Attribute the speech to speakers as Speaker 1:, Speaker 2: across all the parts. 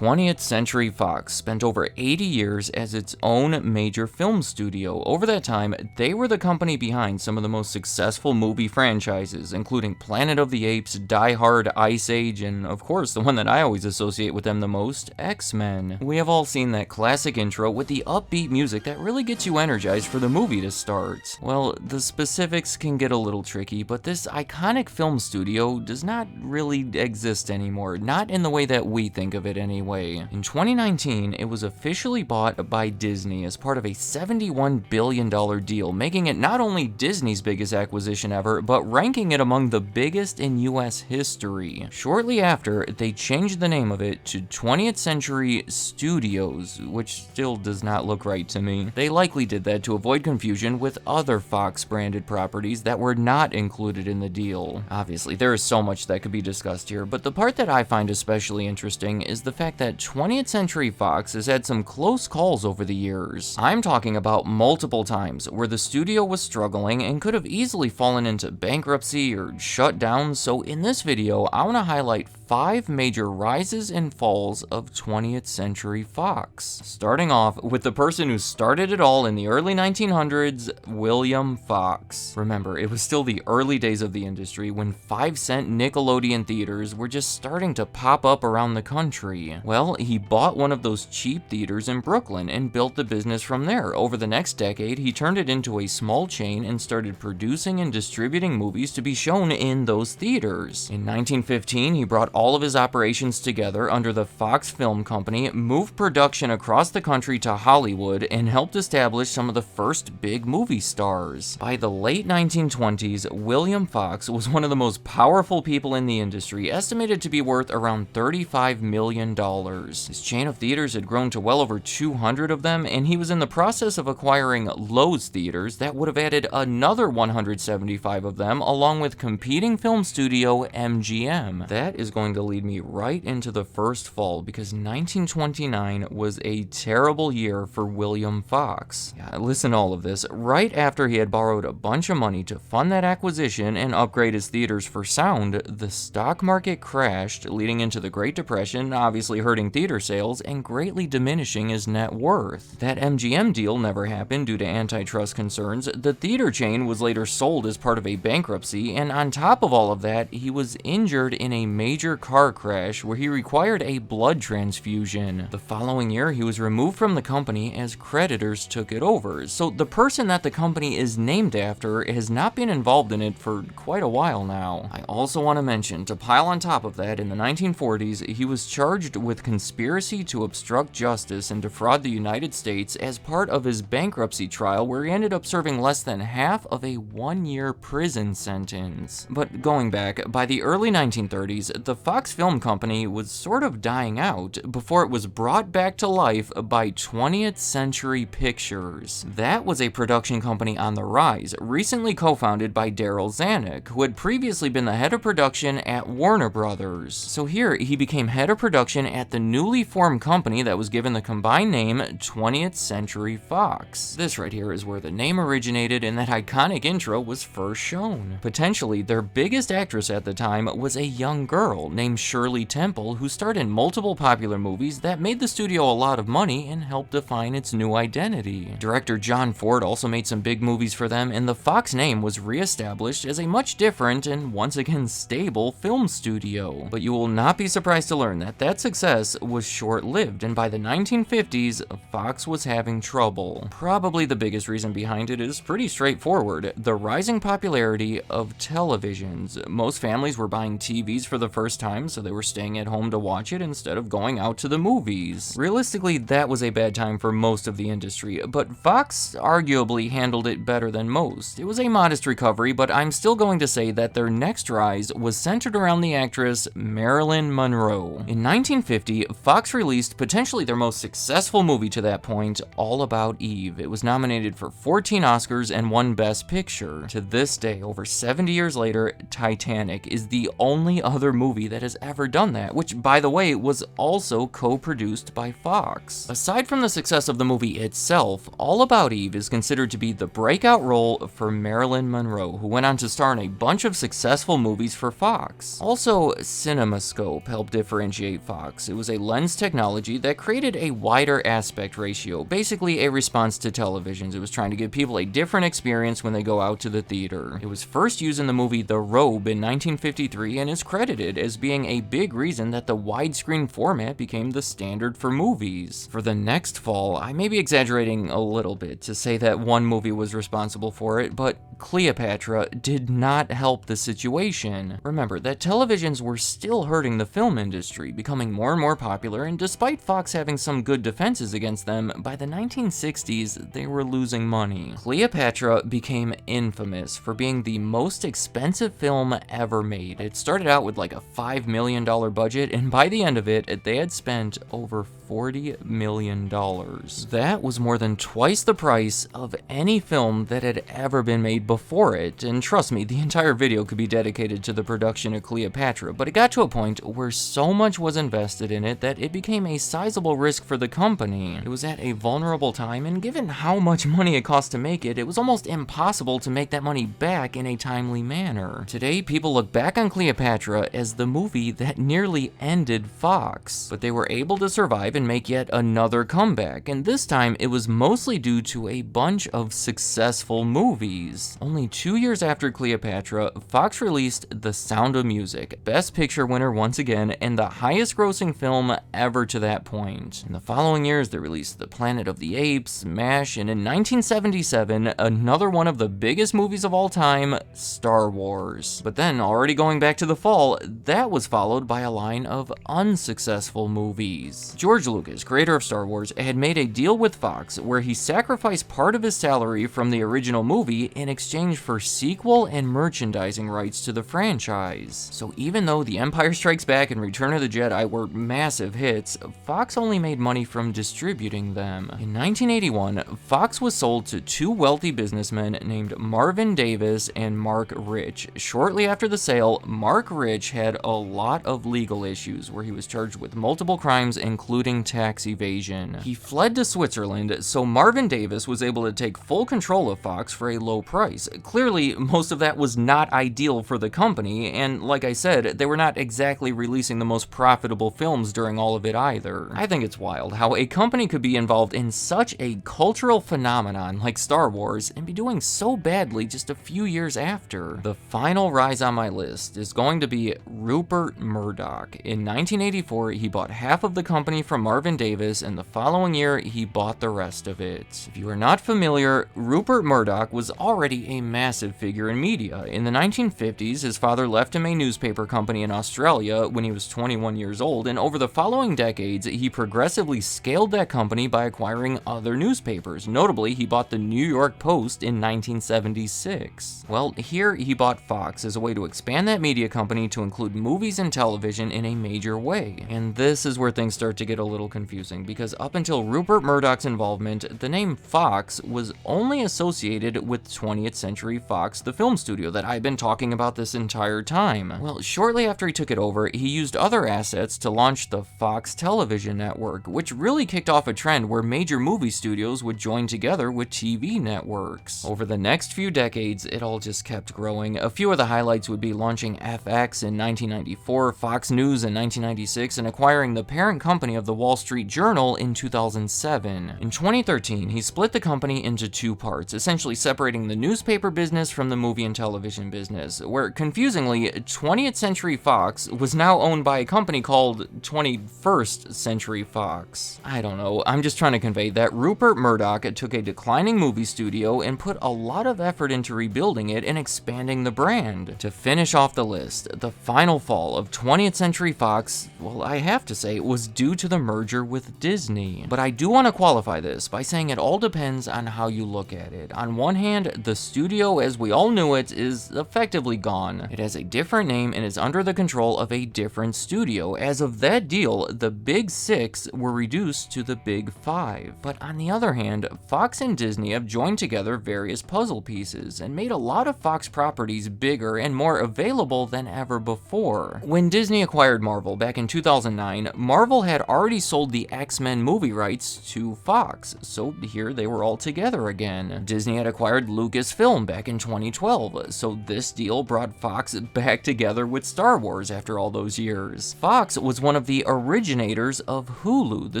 Speaker 1: 20th Century Fox spent over 80 years as its own major film studio. Over that time, they were the company behind some of the most successful movie franchises, including Planet of the Apes, Die Hard, Ice Age, and of course, the one that I always associate with them the most, X-Men. We have all seen that classic intro with the upbeat music that really gets you energized for the movie to start. Well, the specifics can get a little tricky, but this iconic film studio does not really exist anymore, not in the way that we think of it anyway. In 2019, it was officially bought by Disney as part of a $71 billion deal, making it not only Disney's biggest acquisition ever, but ranking it among the biggest in US history. Shortly after, they changed the name of it to 20th Century Studios, which still does not look right to me. They likely did that to avoid confusion with other Fox-branded properties that were not included in the deal. Obviously, there is so much that could be discussed here, but the part that I find especially interesting is the fact that 20th Century Fox has had some close calls over the years. I'm talking about multiple times where the studio was struggling and could have easily fallen into bankruptcy or shut down, so in this video, I want to highlight 5 major rises and falls of 20th Century Fox. Starting off with the person who started it all in the early 1900s, William Fox. Remember, it was still the early days of the industry when 5-cent Nickelodeon theaters were just starting to pop up around the country. Well, he bought one of those cheap theaters in Brooklyn and built the business from there. Over the next decade, he turned it into a small chain and started producing and distributing movies to be shown in those theaters. In 1915, he brought all of his operations together under the Fox Film Company, moved production across the country to Hollywood, and helped establish some of the first big movie stars. By the late 1920s, William Fox was one of the most powerful people in the industry, estimated to be worth around $35 million. His chain of theaters had grown to well over 200 of them, and he was in the process of acquiring Lowe's Theaters that would have added another 175 of them, along with competing film studio MGM. That is going to lead me right into the first fall, because 1929 was a terrible year for William Fox. Yeah, listen to all of this. Right after he had borrowed a bunch of money to fund that acquisition and upgrade his theaters for sound, the stock market crashed, leading into the Great Depression, obviously hurting theater sales and greatly diminishing his net worth. That MGM deal never happened due to antitrust concerns. The theater chain was later sold as part of a bankruptcy, and on top of all of that, he was injured in a major car crash where he required a blood transfusion. The following year, he was removed from the company as creditors took it over. So the person that the company is named after has not been involved in it for quite a while now. I also want to mention, to pile on top of that, in the 1940s, he was charged with conspiracy to obstruct justice and defraud the United States as part of his bankruptcy trial, where he ended up serving less than half of a 1-year prison sentence. But going back, by the early 1930s, the Fox Film Company was sort of dying out before it was brought back to life by 20th Century Pictures. That was a production company on the rise, recently co-founded by Darryl Zanuck, who had previously been the head of production at Warner Brothers. So here, he became head of production at the newly formed company that was given the combined name 20th Century Fox. This right here is where the name originated and that iconic intro was first shown. Potentially, their biggest actress at the time was a young girl named Shirley Temple, who starred in multiple popular movies that made the studio a lot of money and helped define its new identity. Director John Ford also made some big movies for them, and the Fox name was re-established as a much different and once again stable film studio. But you will not be surprised to learn that that success was short-lived, and by the 1950s, Fox was having trouble. Probably the biggest reason behind it is pretty straightforward: the rising popularity of televisions. Most families were buying TVs for the first time, so they were staying at home to watch it instead of going out to the movies. Realistically, that was a bad time for most of the industry, but Fox arguably handled it better than most. It was a modest recovery, but I'm still going to say that their next rise was centered around the actress Marilyn Monroe. In 1950, Fox released potentially their most successful movie to that point, All About Eve. It was nominated for 14 Oscars and won Best Picture. To this day, over 70 years later, Titanic is the only other movie that has ever done that, which, by the way, was also co-produced by Fox. Aside from the success of the movie itself, All About Eve is considered to be the breakout role for Marilyn Monroe, who went on to star in a bunch of successful movies for Fox. Also, CinemaScope helped differentiate Fox. It was a lens technology that created a wider aspect ratio, basically a response to televisions. It was trying to give people a different experience when they go out to the theater. It was first used in the movie The Robe in 1953 and is credited as being a big reason that the widescreen format became the standard for movies. For the next fall, I may be exaggerating a little bit to say that one movie was responsible for it, but Cleopatra did not help the situation. Remember that televisions were still hurting the film industry, becoming more and more popular, and despite Fox having some good defenses against them, by the 1960s they were losing money. Cleopatra became infamous for being the most expensive film ever made. It started out with like a $5 million budget, and by the end of it, they had spent over $40 million. That was more than twice the price of any film that had ever been made before it, and trust me, the entire video could be dedicated to the production of Cleopatra, but it got to a point where so much was invested in it that it became a sizable risk for the company. It was at a vulnerable time, and given how much money it cost to make it, it was almost impossible to make that money back in a timely manner. Today, people look back on Cleopatra as the movie that nearly ended Fox, but they were able to survive and make yet another comeback, and this time it was mostly due to a bunch of successful movies. Only 2 years after Cleopatra, Fox released The Sound of Music, Best Picture winner once again, and the highest grossing film ever to that point. In the following years, they released The Planet of the Apes, MASH, and in 1977, another one of the biggest movies of all time, Star Wars. But then, already going back to the fall, that was followed by a line of unsuccessful movies. George Lucas, creator of Star Wars, had made a deal with Fox where he sacrificed part of his salary from the original movie in exchange for sequel and merchandising rights to the franchise. So even though The Empire Strikes Back and Return of the Jedi were massive hits, Fox only made money from distributing them. In 1981, Fox was sold to two wealthy businessmen named Marvin Davis and Mark Rich. Shortly after the sale, Mark Rich had a lot of legal issues where he was charged with multiple crimes, including tax evasion. He fled to Switzerland, so Marvin Davis was able to take full control of Fox for a low price. Clearly, most of that was not ideal for the company, and like I said, they were not exactly releasing the most profitable films during all of it either. I think it's wild how a company could be involved in such a cultural phenomenon like Star Wars and be doing so badly just a few years after. The final rise on my list is going to be Rupert Murdoch. In 1984, he bought half of the company from Marvin Davis, and the following year, he bought the rest of it. If you are not familiar, Rupert Murdoch was already a massive figure in media. In the 1950s, his father left him a newspaper company in Australia when he was 21 years old, and over the following decades, he progressively scaled that company by acquiring other newspapers. Notably, he bought the New York Post in 1976. Well, here he bought Fox as a way to expand that media company to include movies and television in a major way. And this is where things start to get a little confusing, because up until Rupert Murdoch's involvement, the name Fox was only associated with 20th Century Fox, the film studio that I've been talking about this entire time. Well, shortly after he took it over, he used other assets to launch the Fox television network, which really kicked off a trend where major movie studios would join together with TV networks. Over the next few decades, it all just kept growing. A few of the highlights would be launching FX in 1994, Fox News in 1996, and acquiring the parent company of the Wall Street Journal in 2007. In 2013, he split the company into two parts, essentially separating the newspaper business from the movie and television business, where, confusingly, 20th Century Fox was now owned by a company called 21st Century Fox. I don't know, I'm just trying to convey that Rupert Murdoch took a declining movie studio and put a lot of effort into rebuilding it and expanding the brand. To finish off the list, the final fall of 20th Century Fox, well, I have to say, was due to the merger with Disney. But I do want to qualify this by saying it all depends on how you look at it. On one hand, the studio as we all knew it is effectively gone. It has a different name and is under the control of a different studio. As of that deal, the Big Six were reduced to the Big Five. But on the other hand, Fox and Disney have joined together various puzzle pieces and made a lot of Fox properties bigger and more available than ever before. When Disney acquired Marvel back in 2009, Marvel had already sold the X-Men movie rights to Fox, so here they were all together again. Disney had acquired Lucasfilm back in 2012, so this deal brought Fox back together with Star Wars after all those years. Fox was one of the originators of Hulu, the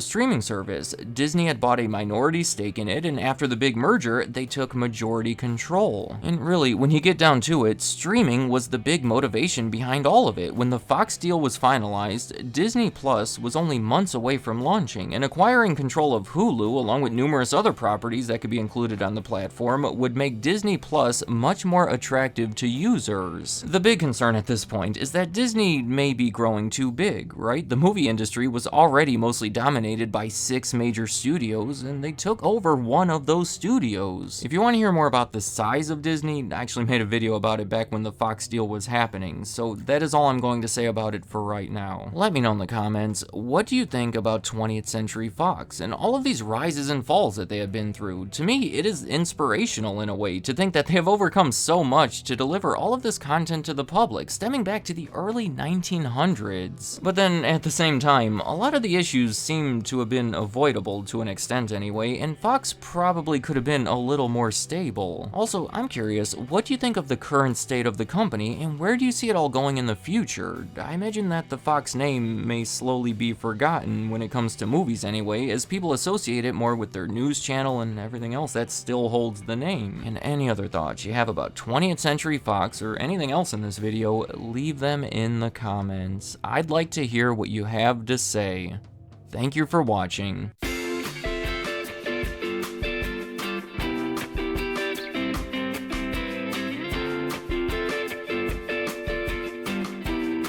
Speaker 1: streaming service. Disney had bought a minority stake in it, and after the big merger, they took majority control. And really, when you get down to it, streaming was the big motivation behind all of it. When the Fox deal was finalized, Disney Plus was only months away from launching, and acquiring control of Hulu, along with numerous other properties that could be included on the platform, would make Disney Plus much more attractive to users. The big concern at this point is that Disney may be growing too big, right? The movie industry was already mostly dominated by 6 major studios, and they took over one of those studios. If you want to hear more about the size of Disney, I actually made a video about it back when the Fox deal was happening, so that is all I'm going to say about it for right now. Let me know in the comments, what do you think about 20th Century Fox and all of these rises and falls that they have been through? To me, it is inspirational in a way to think that they have overcome so much to deliver all of this content to the public, stemming back to the early 1900s. But then, at the same time, a lot of the issues seem to have been avoidable to an extent anyway, and Fox probably could have been a little more stable. Also, I'm curious, what do you think of the current state of the company, and where do you see it all going in the future? I imagine that the Fox name may slowly be forgotten when it comes to movies anyway, as people associate it more with their news channel and everything else that still holds the name. And any other thoughts you have about 20th Century Fox or anything else in this video, leave them in the comments. I'd like to hear what you have to say. Thank you for watching.